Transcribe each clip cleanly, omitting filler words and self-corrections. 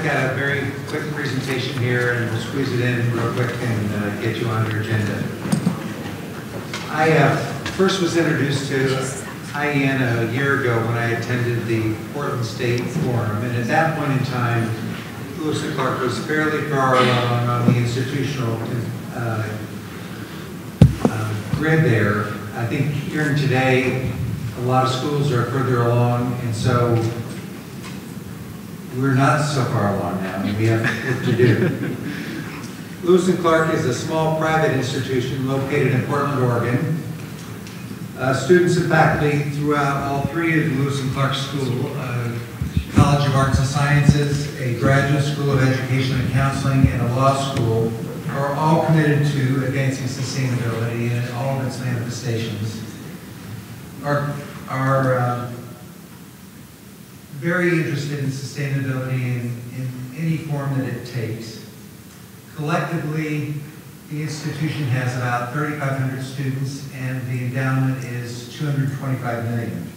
at a very quick presentation here, and we'll squeeze it in real quick and get you on your agenda. I first was introduced to IEN a year ago when I attended the Portland State Forum, and at that point in time, Lewis and Clark was fairly far along on the institutional grid there. I think here today, a lot of schools are further along, and so we're not so far along now, and we have work to do. Lewis and Clark is a small private institution located in Portland, Oregon. Students and faculty throughout all three of the Lewis and Clark School, College of Arts and Sciences, a graduate school of education and counseling, and a law school are all committed to advancing sustainability in all of its manifestations. Are very interested in sustainability in any form that it takes. Collectively, the institution has about 3,500 students, and the endowment is $225 million.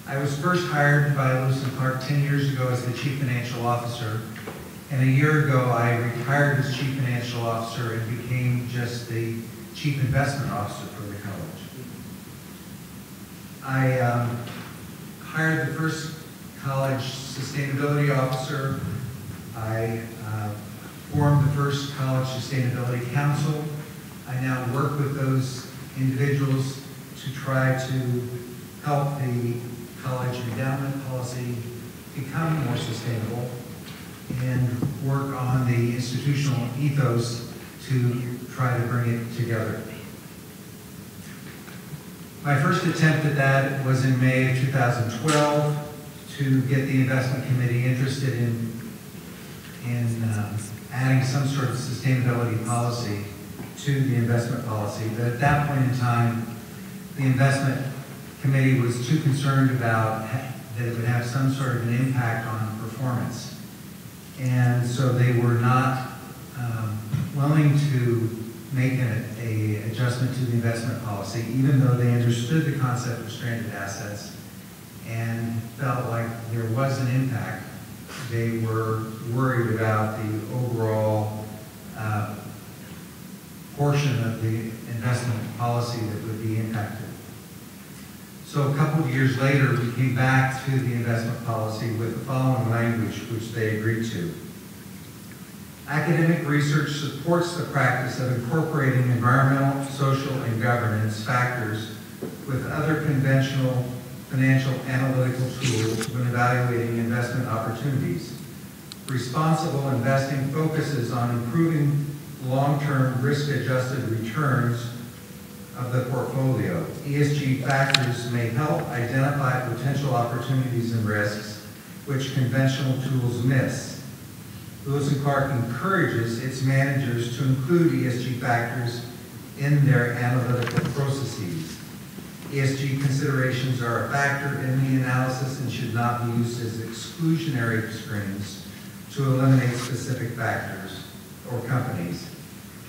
I was first hired by Lewis and Clark 10 years ago as the Chief Financial Officer, and a year ago I retired as Chief Financial Officer and became just the Chief Investment Officer for the college. I hired the first college sustainability officer. I formed the first college sustainability council. I now work with those individuals to try to help the college endowment policy become more sustainable and work on the institutional ethos to try to bring it together. My first attempt at that was in May of 2012 to get the investment committee interested in adding some sort of sustainability policy to the investment policy. But at that point in time, the investment committee was too concerned about that it would have some sort of an impact on performance. And so they were not willing to make an adjustment to the investment policy, even though they understood the concept of stranded assets and felt like there was an impact. They were worried about the overall portion of the investment policy that would be impacted. So a couple of years later, we came back to the investment policy with the following language, which they agreed to. Academic research supports the practice of incorporating environmental, social, and governance factors with other conventional financial analytical tools when evaluating investment opportunities. Responsible investing focuses on improving long-term risk-adjusted returns of the portfolio. ESG factors may help identify potential opportunities and risks which conventional tools miss. Lewis & Clark encourages its managers to include ESG factors in their analytical processes. ESG considerations are a factor in the analysis and should not be used as exclusionary screens to eliminate specific factors or companies.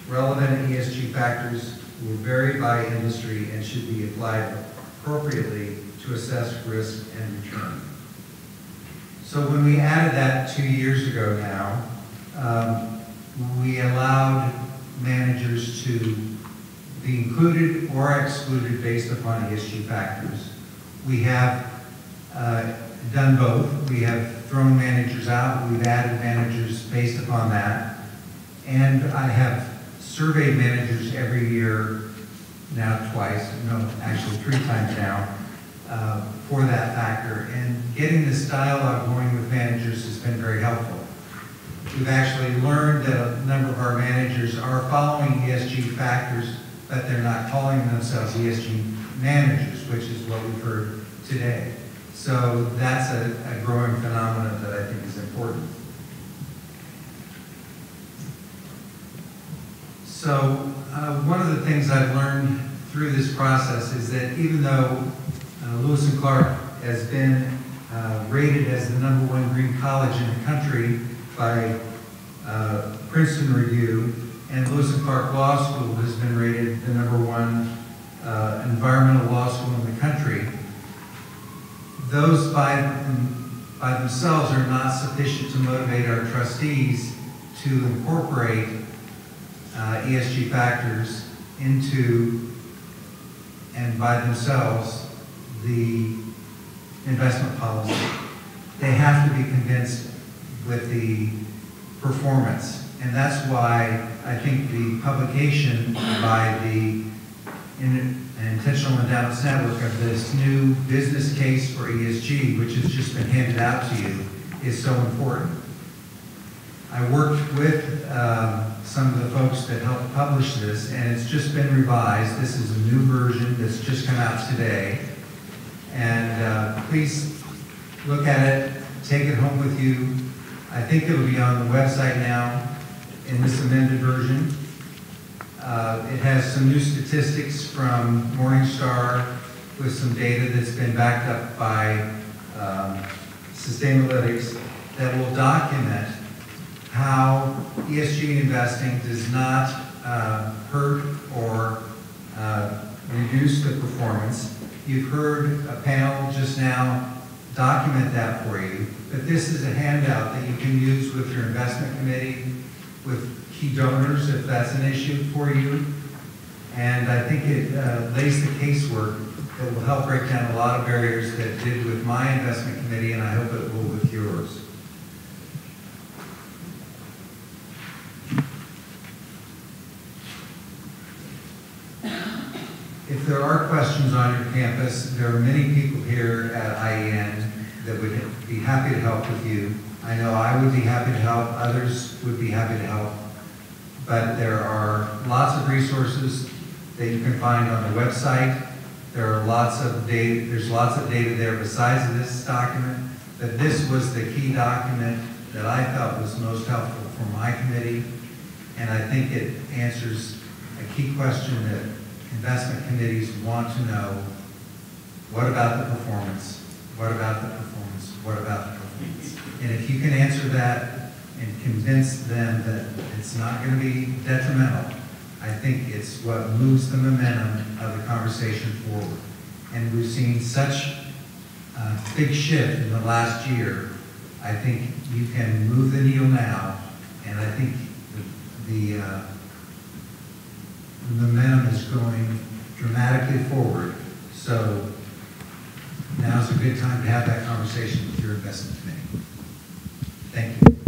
Relevant ESG factors will vary by industry and should be applied appropriately to assess risk and return. So when we added that 2 years ago now, we allowed managers to be included or excluded based upon ESG factors. We have done both. We have thrown managers out. We've added managers based upon that. And I have surveyed managers every year now twice, no, actually 3 times now, for that factor. And getting this dialogue going with managers has been very helpful. We've actually learned that a number of our managers are following ESG factors, but they're not calling themselves ESG managers, which is what we've heard today. So that's a growing phenomenon that I think is important. So one of the things I've learned through this process is that even though Lewis & Clark has been rated as the #1 green college in the country by Princeton Review, and Lewis & Clark Law School has been rated the #1 environmental law school in the country, those 5 by themselves are not sufficient to motivate our trustees to incorporate ESG factors into, and by themselves, the investment policy. They have to be convinced with the performance. And that's why I think the publication by the Intentional Endowments Network of this new business case for ESG, which has just been handed out to you, is so important. I worked with some of the folks that helped publish this, and it's just been revised. This is a new version that's just come out today. And please look at it, take it home with you. I think it'll be on the website now in this amended version. It has some new statistics from Morningstar with some data that's been backed up by Sustainalytics that will document how ESG investing does not hurt or reduce the performance. You've heard a panel just now document that for you, but this is a handout that you can use with your investment committee, with key donors if that's an issue for you. And I think it lays the casework that will help break down a lot of barriers that it did with my investment committee, and I hope it will with yours. If there are questions on your campus, there are many people here at IEN that would be happy to help with you. I know I would be happy to help, others would be happy to help, but there are lots of resources that you can find on the website. There are lots of data, there's lots of data there besides this document, but this was the key document that I felt was most helpful for my committee, and I think it answers a key question that investment committees want to know. What about the performance? What about the performance? What about the performance? And if you can answer that and convince them that it's not going to be detrimental, I think it's what moves the momentum of the conversation forward. And we've seen such a big shift in the last year. I think you can move the needle now, and I think the momentum is going dramatically forward. So now's a good time to have that conversation with your investment committee. Thank you.